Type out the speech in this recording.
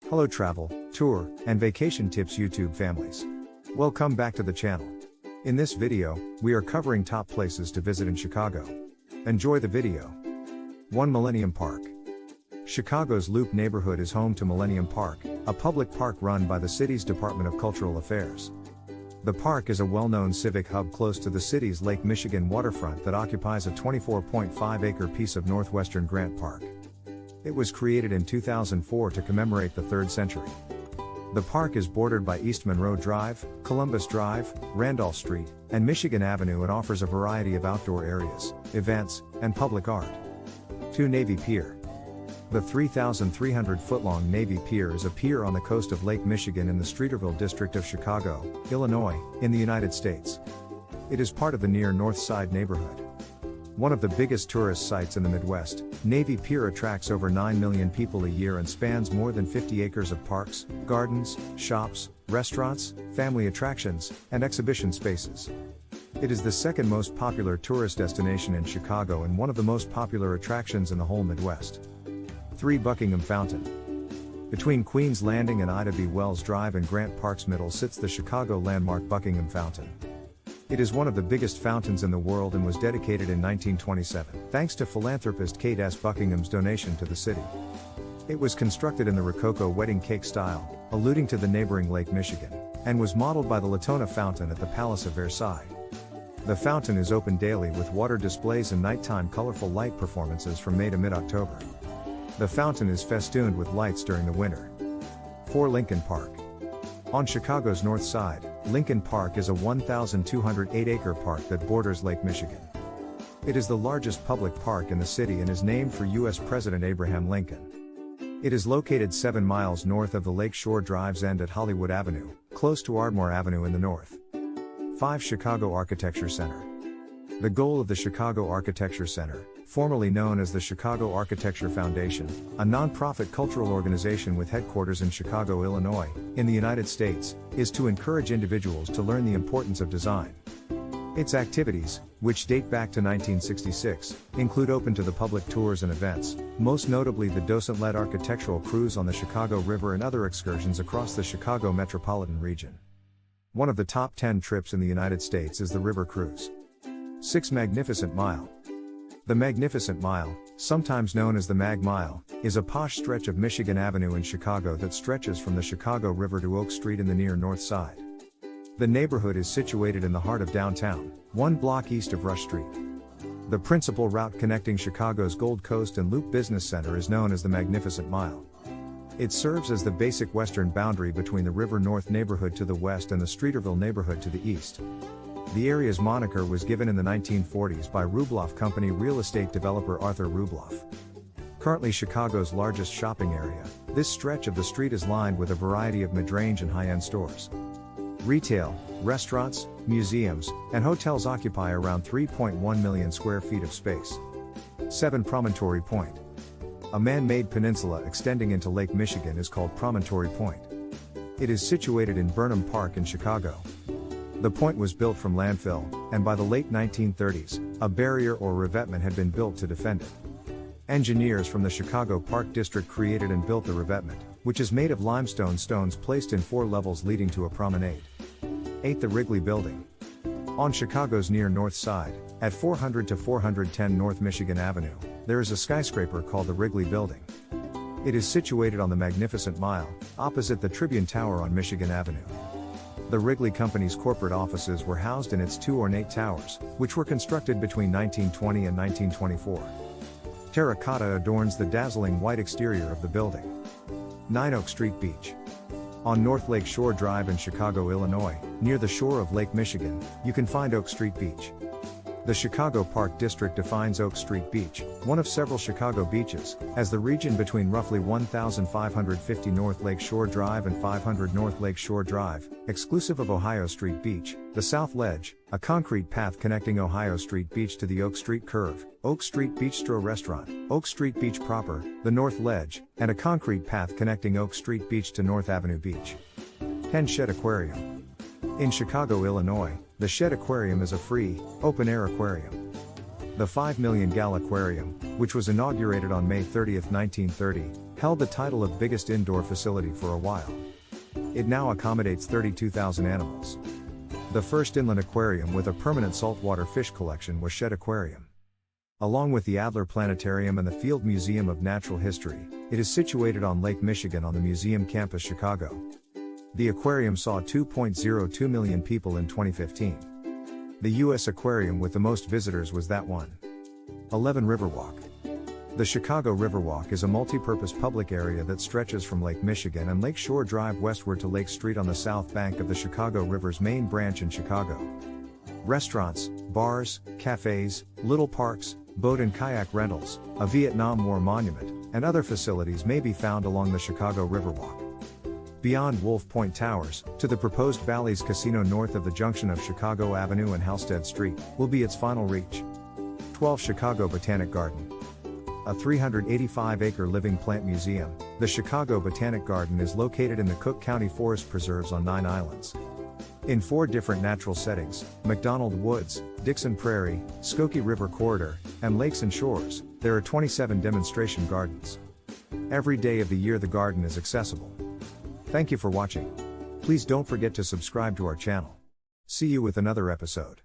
Hello travel, tour, and vacation tips YouTube families. Welcome back to the channel. In this video, we are covering top places to visit in Chicago. Enjoy the video. 1. Millennium Park. Chicago's Loop neighborhood is home to Millennium Park, a public park run by the city's Department of Cultural Affairs. The park is a well-known civic hub close to the city's Lake Michigan waterfront that occupies a 24.5-acre piece of northwestern Grant Park. It was created in 2004 to commemorate the 3rd century. The park is bordered by East Monroe Drive, Columbus Drive, Randolph Street, and Michigan Avenue and offers a variety of outdoor areas, events, and public art. 2. Navy Pier. The 3,300-foot-long Navy Pier is a pier on the coast of Lake Michigan in the Streeterville district of Chicago, Illinois, in the United States. It is part of the near North Side neighborhood. One of the biggest tourist sites in the Midwest, Navy Pier attracts over 9 million people a year and spans more than 50 acres of parks, gardens, shops, restaurants, family attractions, and exhibition spaces. It is the second most popular tourist destination in Chicago and one of the most popular attractions in the whole Midwest. 3. Buckingham Fountain. Between Queens Landing and Ida B. Wells Drive and Grant Park's middle sits the Chicago landmark Buckingham Fountain. It is one of the biggest fountains in the world and was dedicated in 1927, thanks to philanthropist Kate S. Buckingham's donation to the city. It was constructed in the Rococo wedding cake style, alluding to the neighboring Lake Michigan, and was modeled by the Latona Fountain at the Palace of Versailles. The fountain is open daily with water displays and nighttime colorful light performances from May to mid-October. The fountain is festooned with lights during the winter. 4. Lincoln Park. On Chicago's north side, Lincoln Park is a 1,208-acre park that borders Lake Michigan. It is the largest public park in the city and is named for U.S. President Abraham Lincoln. It is located 7 miles north of the Lake Shore Drive's end at Hollywood Avenue, close to Ardmore Avenue in the north. 5. Chicago Architecture Center. The goal of the Chicago Architecture Center, formerly known as the Chicago Architecture Foundation, a nonprofit cultural organization with headquarters in Chicago, Illinois, in the United States, is to encourage individuals to learn the importance of design. Its activities, which date back to 1966, include open to the public tours and events, most notably the docent-led architectural cruise on the Chicago River and other excursions across the Chicago metropolitan region. One of the top 10 trips in the United States is the river cruise. 6. Magnificent Mile. The Magnificent Mile, sometimes known as the Mag Mile, is a posh stretch of Michigan Avenue in Chicago that stretches from the Chicago River to Oak Street in the near North Side. The neighborhood is situated in the heart of downtown, 1 block east of Rush Street. The principal route connecting Chicago's Gold Coast and Loop Business Center is known as the Magnificent Mile. It serves as the basic western boundary between the River North neighborhood to the west and the Streeterville neighborhood to the east. The area's moniker was given in the 1940s by Rubloff Company real estate developer Arthur Rubloff. Currently Chicago's largest shopping area, this stretch of the street is lined with a variety of mid-range and high-end stores. Retail, restaurants, museums, and hotels occupy around 3.1 million square feet of space. 7. Promontory Point. A man-made peninsula extending into Lake Michigan is called Promontory Point. It is situated in Burnham Park in Chicago. The point was built from landfill, and by the late 1930s, a barrier or revetment had been built to defend it. Engineers from the Chicago Park District created and built the revetment, which is made of limestone stones placed in 4 levels leading to a promenade. 8. The Wrigley Building. On Chicago's near North Side, at 400 to 410 North Michigan Avenue, there is a skyscraper called the Wrigley Building. It is situated on the Magnificent Mile, opposite the Tribune Tower on Michigan Avenue. The Wrigley Company's corporate offices were housed in its 2 ornate towers, which were constructed between 1920 and 1924. Terracotta adorns the dazzling white exterior of the building. 9. Oak Street Beach. On North Lake Shore Drive in Chicago, Illinois, near the shore of Lake Michigan, you can find Oak Street Beach. The Chicago Park District defines Oak Street Beach, one of several Chicago beaches, as the region between roughly 1,550 North Lake Shore Drive and 500 North Lake Shore Drive, exclusive of Ohio Street Beach, the South Ledge, a concrete path connecting Ohio Street Beach to the Oak Street Curve, Oak Street Bistro Restaurant, Oak Street Beach proper, the North Ledge, and a concrete path connecting Oak Street Beach to North Avenue Beach. 10. Shed Aquarium. In Chicago, Illinois, the Shed Aquarium is a free, open-air aquarium. The 5 million-gallon aquarium, which was inaugurated on May 30, 1930, held the title of biggest indoor facility for a while. It now accommodates 32,000 animals. The first inland aquarium with a permanent saltwater fish collection was Shedd Aquarium. Along with the Adler Planetarium and the Field Museum of Natural History, it is situated on Lake Michigan on the museum campus Chicago. The aquarium saw 2.02 million people in 2015. The U.S. aquarium with the most visitors was that one. 11 Riverwalk. The Chicago Riverwalk is a multi-purpose public area that stretches from Lake Michigan and Lake Shore Drive westward to Lake Street on the south bank of the Chicago River's main branch in Chicago. Restaurants, bars, cafes, little parks, boat and kayak rentals, a Vietnam War monument, and other facilities may be found along the Chicago Riverwalk. Beyond Wolf Point Towers, to the proposed Bally's Casino north of the junction of Chicago Avenue and Halstead Street, will be its final reach. 12 Chicago Botanic Garden. A 385-acre living plant museum, the Chicago Botanic Garden is located in the Cook County Forest Preserves on 9 islands. In 4 different natural settings, McDonald Woods, Dixon Prairie, Skokie River Corridor, and Lakes and Shores, there are 27 demonstration gardens. Every day of the year the garden is accessible. Thank you for watching. Please don't forget to subscribe to our channel. See you with another episode.